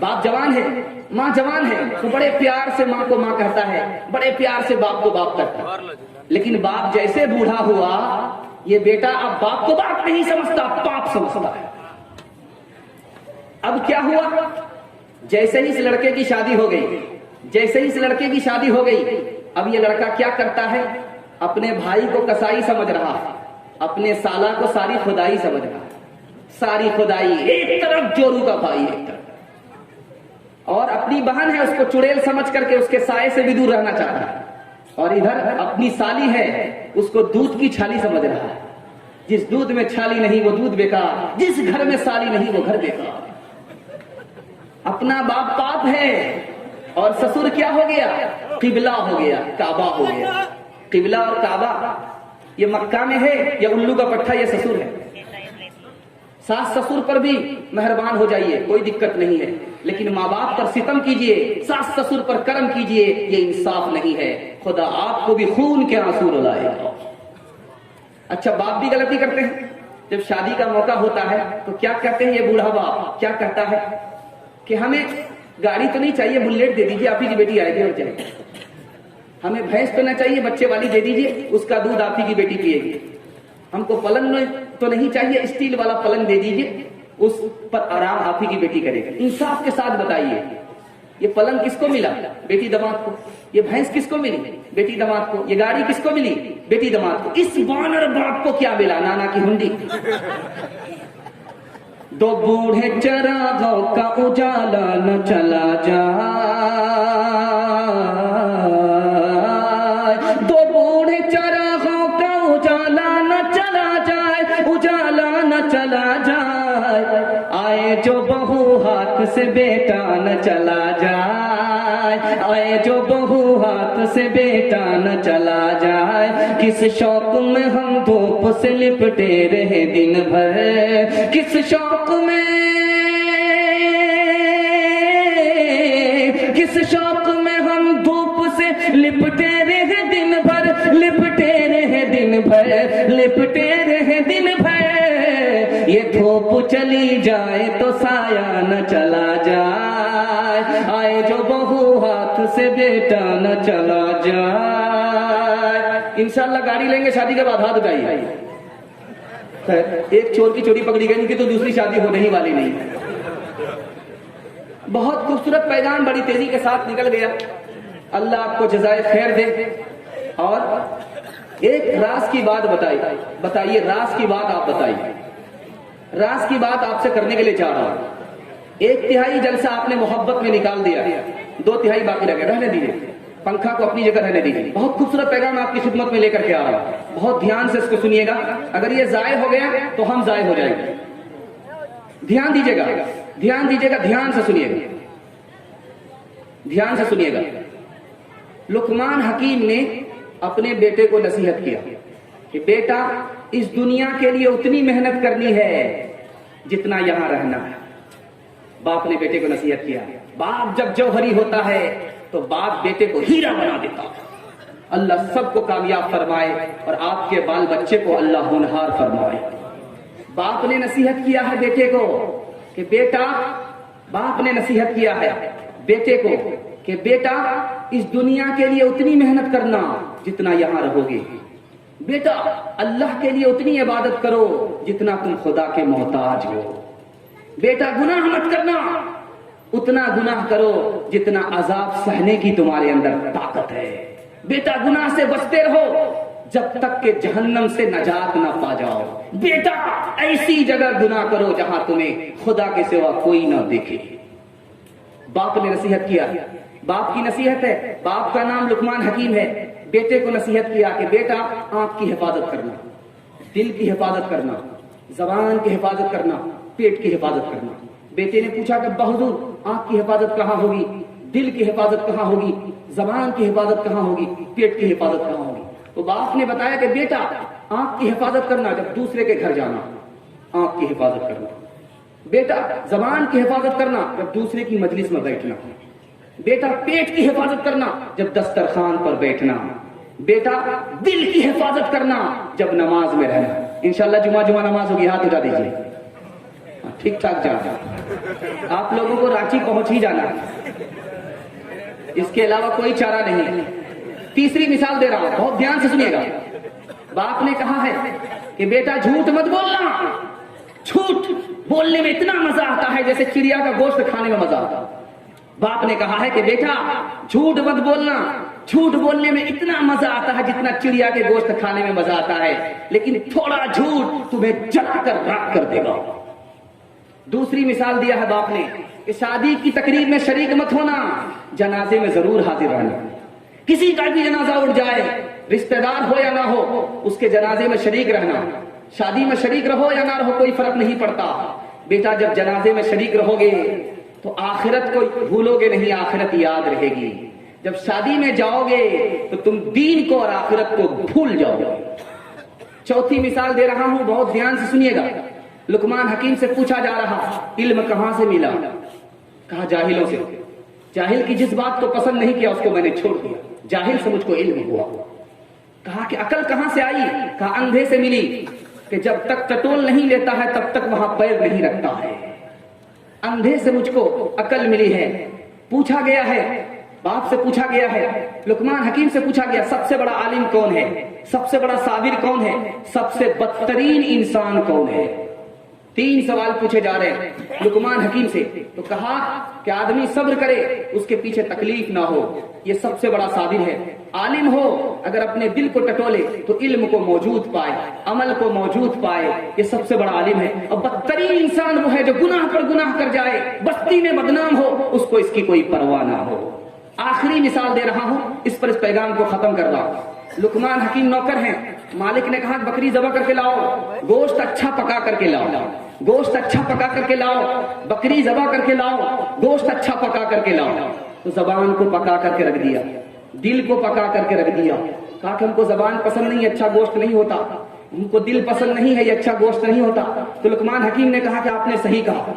باپ جوان ہے، ماں جوان ہے، تو بڑے پیار سے ماں کو ماں کہتا ہے، بڑے پیار سے باپ کو باپ کہتا ہے. لیکن باپ جیسے بوڑھا ہوا، یہ بیٹا اب باپ کو باپ نہیں سمجھتا، باپ سمجھتا ہے. اب کیا ہوا؟ جیسے ہی اس لڑکے کی شادی ہو گئی، جیسے ہی اس لڑکے کی شادی ہو گئی، اب یہ لڑکا کیا کرتا ہے؟ اپنے بھائی کو کسائی سمجھ رہا ہے، اپنے سالہ کو ساری خدائی سمجھ رہا ہے. ساری خدائی، ایک طرف جورو کا بھائی، ایک طرف، اور اپنی بہن ہے اس کو چڑیل سمجھ کر کے اس کے سائے سے بھی دور رہنا چاہتا ہے. اور ادھر اپنی سالی ہے، اس کو دودھ کی چھالی سمجھ رہا ہے. جس دودھ میں چھالی نہیں وہ دودھ بیکار، جس گھر میں سالی نہیں وہ گھر بیکار. اپنا باپ پاپ ہے اور سسر کیا ہو گیا؟ قبلہ ہو گیا، کعبہ ہو گیا. قبلہ اور کعبہ یہ مکہ میں ہے یا الو کا پٹھا یہ سسر ہے. ساس سسر پر بھی مہربان ہو جائیے، کوئی دقت نہیں ہے، لیکن ماں باپ پر ستم کیجئے، ساس سسر پر کرم کیجئے، یہ انصاف نہیں ہے. خدا آپ کو بھی خون کے آنسو رلائے گا. اچھا باپ بھی غلطی کرتے ہیں. جب شادی کا موقع ہوتا ہے تو کیا کہتے ہیں؟ یہ بوڑھا باپ کیا کہتا ہے کہ ہمیں گاڑی تو نہیں چاہیے، بلیٹ دے دیجیے، آپ ہی کی بیٹی آئے گی اور جائے گی. ہمیں بھینس تو نہ چاہیے، بچے والی دے دیجیے، اس کا دودھ آپ ہی کی بیٹی پیے گی. ہم کو پلنگ تو نہیں چاہیے، اسٹیل والا پلنگ دے دیجیے، اس پر آرام آپ ہی کی بیٹی کرے گی. انصاف کے ساتھ بتائیے، یہ پلنگ کس کو ملا؟ بیٹی داماد کو. یہ بھینس کس کو ملی؟ بیٹی داماد کو. یہ گاڑی کس کو ملی؟ بیٹی داماد کو. اس بانر باپ کو کیا ملا؟ نانا کی ہنڈی. دو بوڑھے چراغوں کا اجالا نہ چلا جائے، دو بوڑھے چراغوں کا اجالا نہ چلا جائے، اجالا نہ چلا جائے. آئے جو بہو ہاتھ سے بیٹا نہ چلا جائے، آئے جو بہو ہاتھ سے بیٹا نہ چلا جائے. کس شوق میں ہم دھوپ سے لپٹے رہے دن بھر، کس شوق میں، کس شوق میں ہم دھوپ سے لپٹے رہے دن بھر، لپٹے رہے دن بھر، لپٹے رہے دن بھر. یہ دھوپ چلی جائے تو سایہ نہ چلا جائے، آئے جو بہو ہاتھ سے بیٹا نہ چلا جائے. انشاءاللہ گاڑی لیں گے شادی کے بعد، ہاتھ اٹھائیے. ایک چور کی چوری پکڑی گئی، ان کی تو دوسری شادی ہونے ہی والی نہیں. بہت خوبصورت پیغام بڑی تیزی کے ساتھ نکل گیا. اللہ آپ کو جزائے خیر دے. اور ایک راز کی بات بتائیے، راز کی بات آپ بتائیے. راز کی بات آپ سے کرنے کے لیے چاہ رہا ہوں. 1/3 جلسہ آپ نے محبت میں نکال دیا، 2/3 باقی رہ گیا. رہنے دیجیے، پنکھا کو اپنی جگہ رہنے دیجیے. بہت خوبصورت پیغام آپ کی خدمت میں لے کر کے آ رہا ہوں. بہت دھیان سے اس کو سنیے گا. اگر یہ ضائع ہو گیا تو ہم ضائع ہو جائیں گے. دھیان دیجیے گا، دھیان دیجیے گا، دھیان سے سنیے گا، دھیان سے سنیے گا. لقمان حکیم نے اپنے بیٹے کو نصیحت کیا کہ بیٹا اس دنیا کے لیے اتنی محنت کرنی ہے جتنا یہاں رہنا ہے. باپ نے بیٹے کو نصیحت کیا. باپ جب جوہری ہوتا ہے تو باپ بیٹے کو ہیرا بنا دیتا. اللہ سب کو کامیاب فرمائے اور آپ کے بال بچے کو اللہ ہونہار فرمائے. باپ نے نصیحت کیا ہے بیٹے کو کہ بیٹا، باپ نے نصیحت کیا ہے بیٹے کو کہ بیٹا اس دنیا کے لیے اتنی محنت کرنا جتنا یہاں رہو گے. بیٹا اللہ کے لیے اتنی عبادت کرو جتنا تم خدا کے محتاج ہو. بیٹا گناہ مت کرنا، اتنا گناہ کرو جتنا عذاب سہنے کی تمہارے اندر طاقت ہے. بیٹا گناہ سے بچتے رہو جب تک کہ جہنم سے نجات نہ پا جاؤ. بیٹا ایسی جگہ گناہ کرو جہاں تمہیں خدا کے سوا کوئی نہ دیکھے. باپ نے نصیحت کیا، باپ کی نصیحت ہے. باپ کا نام لقمان حکیم ہے. بیٹے کو نصیحت کیا کہ بیٹا آنکھ کی حفاظت کرنا، دل کی حفاظت کرنا، زبان کی حفاظت کرنا، پیٹ کی حفاظت کرنا. بیٹے نے پوچھا کہ بہدور آنکھ کی حفاظت کہاں ہوگی، دل کی حفاظت کہاں ہوگی، زبان کی حفاظت کہاں ہوگی، پیٹ کی حفاظت کہاں ہوگی؟ تو باپ نے بتایا کہ بیٹا آنکھ کی حفاظت کرنا جب دوسرے کے گھر جانا، آنکھ کی حفاظت کرنا. بیٹا زبان کی حفاظت کرنا جب دوسرے کی مجلس میں بیٹھنا. بیٹا پیٹ کی حفاظت کرنا جب دسترخوان پر بیٹھنا. بیٹا دل کی حفاظت کرنا جب نماز میں رہنا. انشاءاللہ جمعہ نماز ہوگی، ہاتھ اٹھا دیجیے. ٹھیک ٹھاک جا آپ لوگوں کو رانچی پہنچ ہی جانا، اس کے علاوہ کوئی چارہ نہیں۔ تیسری مثال دے رہا ہوں، بہت دھیان سے سنیے گا۔ باپ نے کہا ہے کہ بیٹا جھوٹ مت بولنا، جھوٹ بولنے میں اتنا مزہ آتا ہے جیسے چڑیا کا گوشت کھانے میں مزہ آتا ہے۔ باپ نے کہا ہے کہ بیٹا جھوٹ مت بولنا، جھوٹ بولنے میں اتنا مزہ آتا ہے جتنا چڑیا کے گوشت کھانے میں مزہ آتا ہے، لیکن تھوڑا جھوٹ تمہیں جلا کر راکھ کر دے گا۔ دوسری مثال دیا ہے باپ نے کہ شادی کی تقریب میں شریک مت ہونا، جنازے میں ضرور حاضر رہنا۔ کسی کا بھی جنازہ اٹھ جائے، رشتہ دار ہو یا نہ ہو، اس کے جنازے میں شریک رہنا۔ شادی میں شریک رہو یا نہ رہو کوئی فرق نہیں پڑتا، بیٹا جب جنازے میں شریک رہو گے تو آخرت کو بھولو گے نہیں، آخرت یاد رہے گی۔ جب شادی میں جاؤ گے تو تم دین کو اور آخرت کو بھول جاؤ گے۔ چوتھی مثال دے رہا ہوں، بہت دھیان سے سنیے گا۔ لقمان حکیم سے پوچھا جا رہا علم کہاں سے ملا؟ کہا جاہلوں سے۔ جاہل کی جس بات کو پسند نہیں کیا اس کو میں نے چھوڑ دیا، جاہل سے مجھ کو علم ہوا۔ کہا کہ عقل کہاں سے آئی؟ کہا اندھے سے ملی، کہ جب تک ٹٹول نہیں لیتا ہے تب تک وہاں پیر نہیں رکھتا ہے۔ اندھے سے مجھ کو عقل ملی ہے۔ پوچھا گیا ہے، باپ سے پوچھا گیا ہے، لقمان حکیم سے پوچھا گیا سب سے بڑا عالم کون ہے، سب سے بڑا صابر کون ہے، سب سے بدترین انسان کون ہے؟ 3 سوال پوچھے جا رہے ہیں لقمان حکیم سے۔ تو کہا کہ آدمی صبر کرے، اس کے پیچھے تکلیف نہ ہو، یہ سب سے بڑا صابر ہے۔ عالم ہو، اگر اپنے دل کو ٹٹولے تو علم کو موجود پائے، عمل کو موجود پائے، یہ سب سے بڑا عالم ہے۔ اور بدترین انسان وہ ہے جو گناہ پر گناہ کر جائے، بستی میں بدنام ہو، اس کو اس کی کوئی پرواہ نہ ہو۔ آخری مثال دے رہا ہوں، اس پر اس پیغام کو ختم کر رہا ہوں۔ لقمان حکیم نوکر ہیں، مالک نے کہا بکری ذبح کر کے لاؤ، گوشت اچھا پکا کر کے لاؤ، گوشت اچھا پکا کر کے لاؤ، بکری ذبح کر کے لاؤ، گوشت اچھا پکا کر کے لاؤ۔ تو زبان کو پکا کر کے رکھ دیا، دل کو پکا کر کے رکھ دیا۔ کہا کہ ہم کو زبان پسند نہیں، اچھا گوشت نہیں ہوتا، ہم کو دل پسند نہیں ہے، یہ اچھا گوشت نہیں ہوتا۔ تو لقمان حکیم نے کہا کہ آپ نے صحیح کہا۔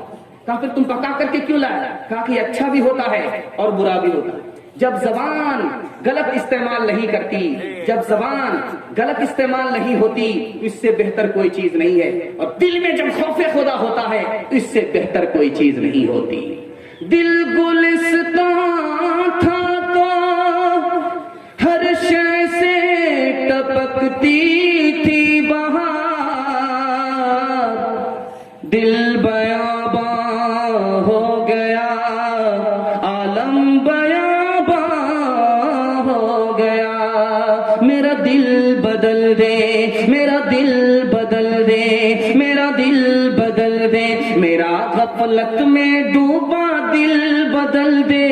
کہا پھر تم پکا کر کے کیوں لائے؟ کہا کہ یہ اچھا بھی ہوتا ہے اور برا بھی ہوتا ہے۔ جب زبان غلط استعمال نہیں کرتی، جب زبان غلط استعمال نہیں ہوتی تو اس سے بہتر کوئی چیز نہیں ہے، اور دل میں جب خوف خدا ہوتا ہے تو اس سے بہتر کوئی چیز نہیں ہوتی۔ دل گلستان تھا تو ہر شے سے ٹپکتی تھی بہار، دل بیاباں ہو گیا، عالم بیاباں ہو گیا۔ میرا دل بدل دے، میرا دل بدل دے، میرا دل بدل دے، میرا غفلت میں ڈوبا دل بدل دے،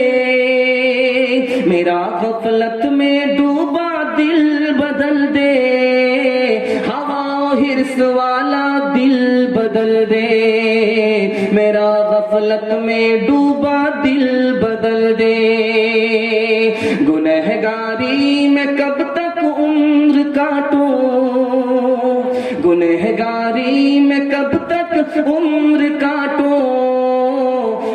میرا غفلت میں ڈوبا دل بدل دے، ہوا ہرس والا دل بدل دے، میرا غفلت میں ڈوبا دل بدل دے۔ گنہگاری میں کب تک عمر کاٹوں، گنہگاری میں کب تک عمر کاٹوں،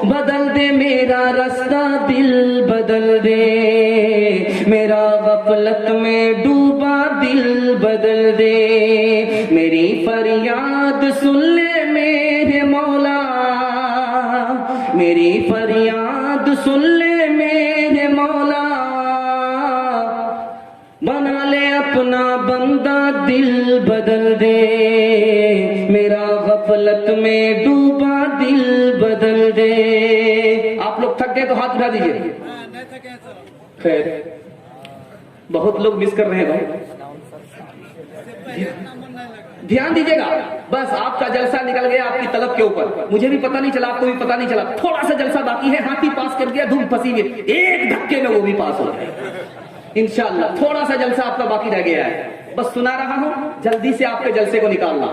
بدل دے میرا رستہ دل بدل دے، میرا غفلت میں ڈوبا دل بدل دے۔ میری فریاد سن لے میرے مولا، میری فریاد سن لے میرے مولا، بنا لے اپنا بندہ دل بدل دے، میرا غفلت میں ڈوبا دل بدل دے۔ آپ لوگ تھک گئے تو ہاتھ اٹھا دیجیے۔ خیر بہت لوگ مس کر رہے ہیں بھائی، دھیان دیجیے گا۔ بس آپ کا جلسہ نکل گیا آپ کی طلب کے اوپر، مجھے بھی پتہ نہیں چلا، آپ کو بھی پتہ نہیں چلا۔ تھوڑا سا جلسہ باقی ہے، ہاتھی پاس کر دیا دھوپ پھنسی ہوئی، ایک دھکے میں وہ بھی پاس ہو جائے انشاءاللہ۔ تھوڑا سا جلسہ آپ کا باقی رہ گیا ہے، بس سنا رہا ہوں، جلدی سے آپ کے جلسے کو نکالنا۔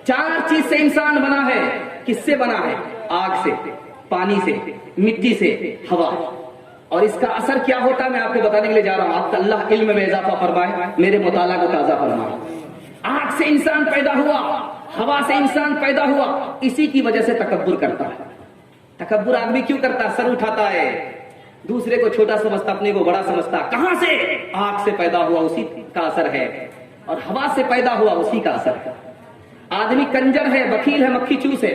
4 چیز سے انسان بنا ہے۔ کس سے بنا ہے؟ آگ سے، پانی سے، مٹی سے، ہوا۔ اور اس کا اثر کیا ہوتا ہے میں آپ کو بتانے کے لیے جا رہا ہوں۔ آپ کا اللہ علم میں اضافہ فرمائے، میرے مطالعہ کو تازہ فرمائے۔ آگ سے انسان پیدا ہوا، ہوا سے انسان پیدا ہوا، اسی کی وجہ سے تکبر کرتا ہے۔ تکبر آدمی کیوں کرتا ہے؟ سر اٹھاتا ہے، دوسرے کو چھوٹا سمجھتا، اپنے کو بڑا سمجھتا۔ کہاں سے؟ آگ سے پیدا ہوا، اسی کا اثر ہے، اور ہوا سے پیدا ہوا، اسی کا اثر ہے۔ آدمی کنجر ہے، بخیل ہے، مکھی چوس ہے،